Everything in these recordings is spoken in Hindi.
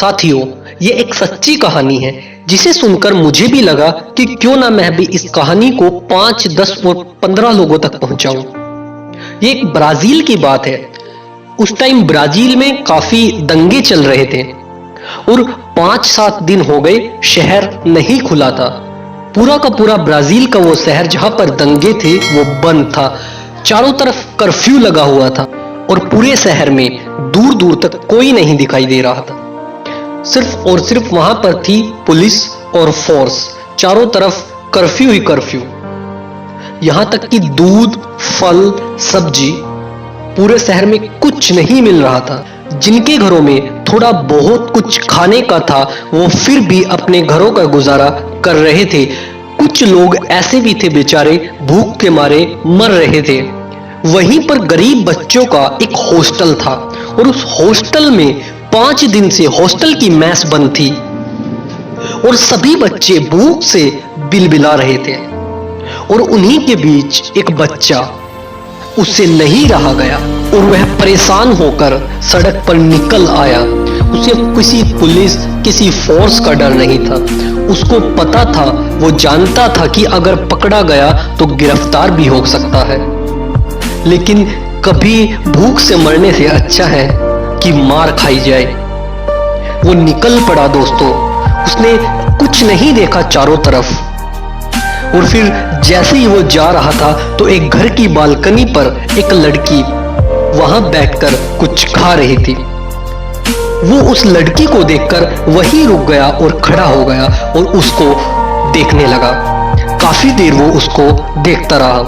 साथियों, ये एक सच्ची कहानी है जिसे सुनकर मुझे भी लगा कि क्यों ना मैं भी इस कहानी को 5, 10 और 15 लोगों तक पहुंचाऊं। ये एक ब्राजील की बात है। उस टाइम ब्राजील में काफी दंगे चल रहे थे और 5-7 दिन हो गए शहर नहीं खुला था। पूरा का पूरा ब्राजील का वो शहर जहां पर दंगे थे वो बंद था। चारों तरफ कर्फ्यू लगा हुआ था और पूरे शहर में दूर दूर तक कोई नहीं दिखाई दे रहा था। सिर्फ और सिर्फ वहां पर थी पुलिस और फोर्स। चारों तरफ कर्फ्यू ही कर्फ्यू। यहां तक कि दूध, फल, सब्जी पूरे शहर में कुछ नहीं मिल रहा था। जिनके घरों में थोड़ा बहुत कुछ खाने का था वो फिर भी अपने घरों का गुजारा कर रहे थे। कुछ लोग ऐसे भी थे बेचारे भूख के मारे मर रहे थे। वहीं पर गरीब बच्चों का एक हॉस्टल था और उस हॉस्टल में 5 दिन से हॉस्टल की मेस बंद थी और सभी बच्चे भूख से बिलबिला रहे थे। और उन्हीं के बीच एक बच्चा, उससे नहीं रहा गया और वह परेशान होकर सड़क पर निकल आया। उसे किसी पुलिस, किसी फोर्स का डर नहीं था। उसको पता था, वो जानता था कि अगर पकड़ा गया तो गिरफ्तार भी हो सकता है, लेकिन कभी भूख से मरने से अच्छा है कि मार खाई जाए। वो निकल पड़ा दोस्तों। उसने कुछ नहीं देखा चारों तरफ और फिर जैसे ही वो जा रहा था तो एक घर की बालकनी पर एक लड़की वहां बैठकर कुछ खा रही थी। वो उस लड़की को देखकर वहीं रुक गया और खड़ा हो गया और उसको देखने लगा। काफी देर वो उसको देखता रहा।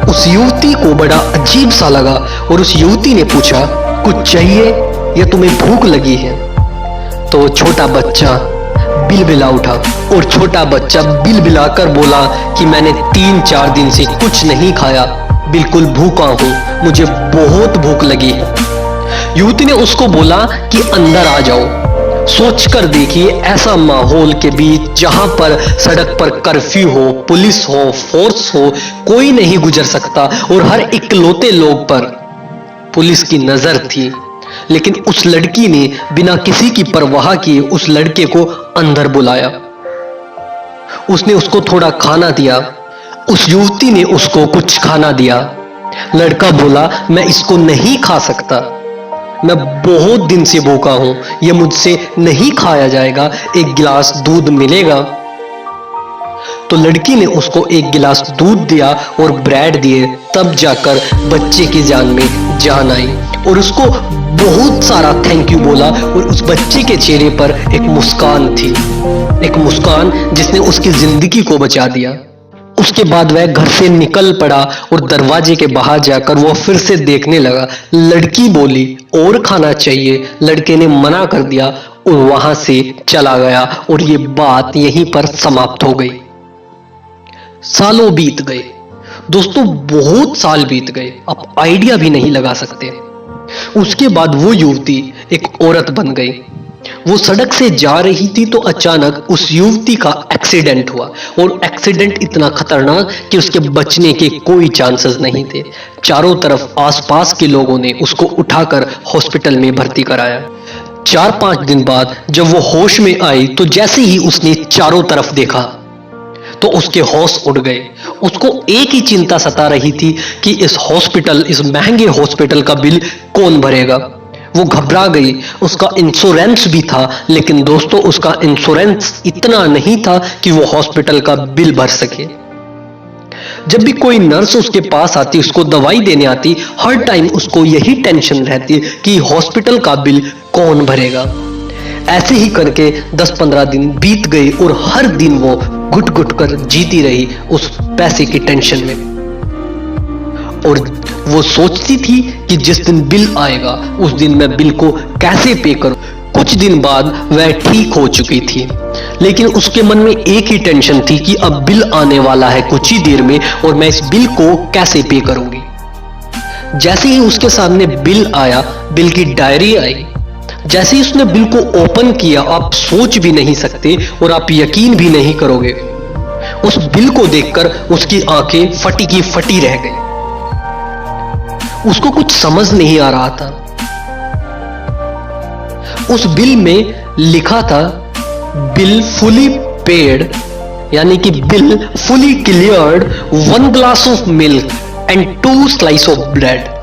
उस युवती को बड़ा अजीब सा लगा और उस युवती ने पूछा, कुछ चाहिए या तुम्हें भूख लगी है? तो छोटा बच्चा बिलबिला उठा और छोटा बच्चा बिलबिलाकर बोला कि मैंने 3-4 दिन से कुछ नहीं खाया, बिल्कुल भूखा हूं, मुझे बहुत भूख लगी है। युवती ने उसको बोला कि अंदर आ जाओ। सोच कर देखिए, ऐसा माहौल के बीच जहां पर सड़क पर कर्फ्यू हो, पुलिस हो, फोर्स हो, कोई नहीं गुजर सकता और हर इकलौते लोग पर पुलिस की नजर थी। लेकिन उस लड़की ने बिना किसी की परवाह किए उस लड़के को अंदर बुलाया। उसने उसको थोड़ा खाना दिया। उस युवती ने उसको कुछ खाना दिया। लड़का बोला, मैं इसको नहीं खा सकता, मैं बहुत दिन से भूखा हूं, यह मुझसे नहीं खाया जाएगा, एक गिलास दूध मिलेगा? तो लड़की ने उसको एक गिलास दूध दिया और ब्रेड दिए। तब जाकर बच्चे की जान में जान आई और उसको बहुत सारा थैंक यू बोला और उस बच्चे के चेहरे पर एक मुस्कान थी, एक मुस्कान जिसने उसकी जिंदगी को बचा दिया। उसके बाद वह घर से निकल पड़ा और दरवाजे के बाहर जाकर वो फिर से देखने लगा। लड़की बोली, और खाना चाहिए? लड़के ने मना कर दिया और वहां से चला गया और ये बात यहीं पर समाप्त हो गई। सालों बीत गए दोस्तों, बहुत साल बीत गए, आप आइडिया भी नहीं लगा सकते। उसके बाद वो युवती एक औरत बन गई। वो सड़क से जा रही थी तो अचानक उस युवती का एक्सीडेंट हुआ और एक्सीडेंट इतना खतरनाक कि उसके बचने के कोई चांसेस नहीं थे। चारों तरफ आसपास के लोगों ने उसको उठाकर हॉस्पिटल में भर्ती कराया। 4-5 दिन बाद जब वो होश में आई तो जैसे ही उसने चारों तरफ देखा तो उसके होश उड़ गए। उसको एक ही चिंता सता रही थी कि इस महंगे हॉस्पिटल का बिल कौन भरेगा। वो घबरा गई। उसका इंश्योरेंस भी था, लेकिन दोस्तों उसका इंश्योरेंस इतना नहीं था कि वो हॉस्पिटल का बिल भर सके। जब भी कोई नर्स उसके पास आती, उसको दवाई देने आती, हर टाइम उसको यही टेंशन रहती कि हॉस्पिटल का बिल कौन भरेगा। ऐसे ही करके 10-15 दिन बीत गए और हर दिन वो घुट घुट कर जीती रही उस पैसे की टेंशन में। और वो सोचती थी कि जिस दिन बिल आएगा उस दिन मैं बिल को कैसे पे करूं। कुछ दिन बाद वह ठीक हो चुकी थी, लेकिन उसके मन में एक ही टेंशन थी कि अब बिल आने वाला है कुछ ही देर में और मैं इस बिल को कैसे पे करूंगी। जैसे ही उसके सामने बिल आया, बिल की डायरी आई, जैसे ही उसने बिल को ओपन किया, आप सोच भी नहीं सकते और आप यकीन भी नहीं करोगे, उस बिल को देखकर उसकी आंखें फटी की फटी रह गई। उसको कुछ समझ नहीं आ रहा था। उस बिल में लिखा था बिल फुली पेड, यानी कि bill fully cleared, 1 glass of milk and 2 slice of bread.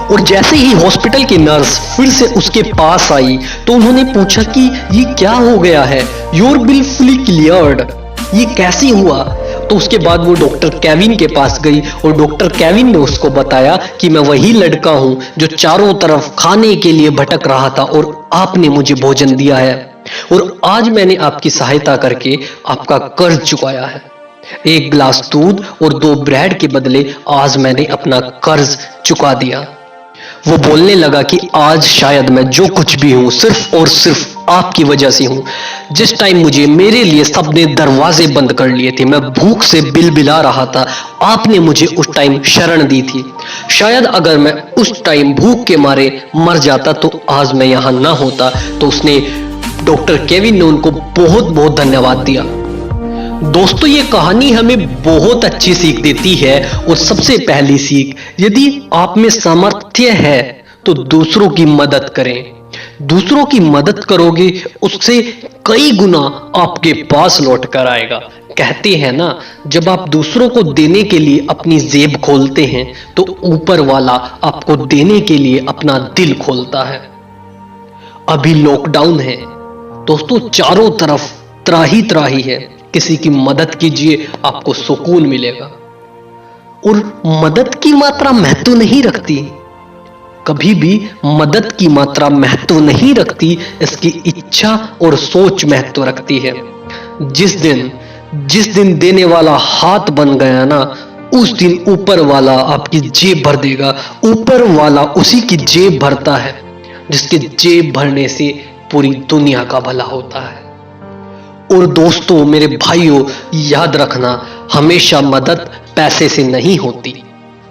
और जैसे ही हॉस्पिटल की नर्स फिर से उसके पास आई तो उन्होंने पूछा कि ये क्या हो गया है, योर बिल फुली क्लियर्ड, ये कैसे हुआ। तो उसके बाद वो डॉक्टर केविन के पास गई और डॉक्टर केविन ने उसको बताया कि मैं वही लड़का हूं जो चारों तरफ खाने के लिए भटक रहा था और आपने मुझे भोजन दिया है और आज मैंने आपकी सहायता करके आपका कर्ज चुकाया है। 1 गिलास दूध और 2 ब्रेड के बदले आज मैंने अपना कर्ज चुका दिया। वो बोलने लगा कि आज शायद मैं जो कुछ भी हूं सिर्फ और सिर्फ आपकी वजह से हूं। जिस टाइम मुझे मेरे लिए सबने दरवाजे बंद कर लिए थे, मैं भूख से बिलबिला रहा था, आपने मुझे उस टाइम शरण दी थी। शायद अगर मैं उस टाइम भूख के मारे मर जाता तो आज मैं यहां ना होता। तो उसने डॉक्टर केविन ने उनको बहुत बहुत धन्यवाद दिया। दोस्तों, ये कहानी हमें बहुत अच्छी सीख देती है। और सबसे पहली सीख, यदि आप में सामर्थ्य है तो दूसरों की मदद करें। दूसरों की मदद करोगे उससे कई गुना आपके पास लौट कर आएगा। कहते हैं ना, जब आप दूसरों को देने के लिए अपनी जेब खोलते हैं तो ऊपर वाला आपको देने के लिए अपना दिल खोलता है। अभी लॉकडाउन है दोस्तों, चारों तरफ त्राही त्राही है। किसी की मदद कीजिए, आपको सुकून मिलेगा। और मदद की मात्रा महत्व नहीं रखती, कभी भी मदद की मात्रा महत्व नहीं रखती, इसकी इच्छा और सोच महत्व रखती है। जिस दिन देने वाला हाथ बन गया ना, उस दिन ऊपर वाला आपकी जेब भर देगा। ऊपर वाला उसी की जेब भरता है जिसके जेब भरने से पूरी दुनिया का भला होता है। और दोस्तों, मेरे भाइयों, याद रखना, हमेशा मदद पैसे से नहीं होती।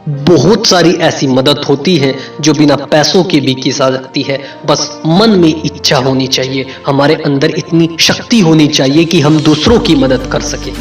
बहुत सारी ऐसी मदद होती है जो बिना पैसों के भी की जा सकती है। बस मन में इच्छा होनी चाहिए, हमारे अंदर इतनी शक्ति होनी चाहिए कि हम दूसरों की मदद कर सकें।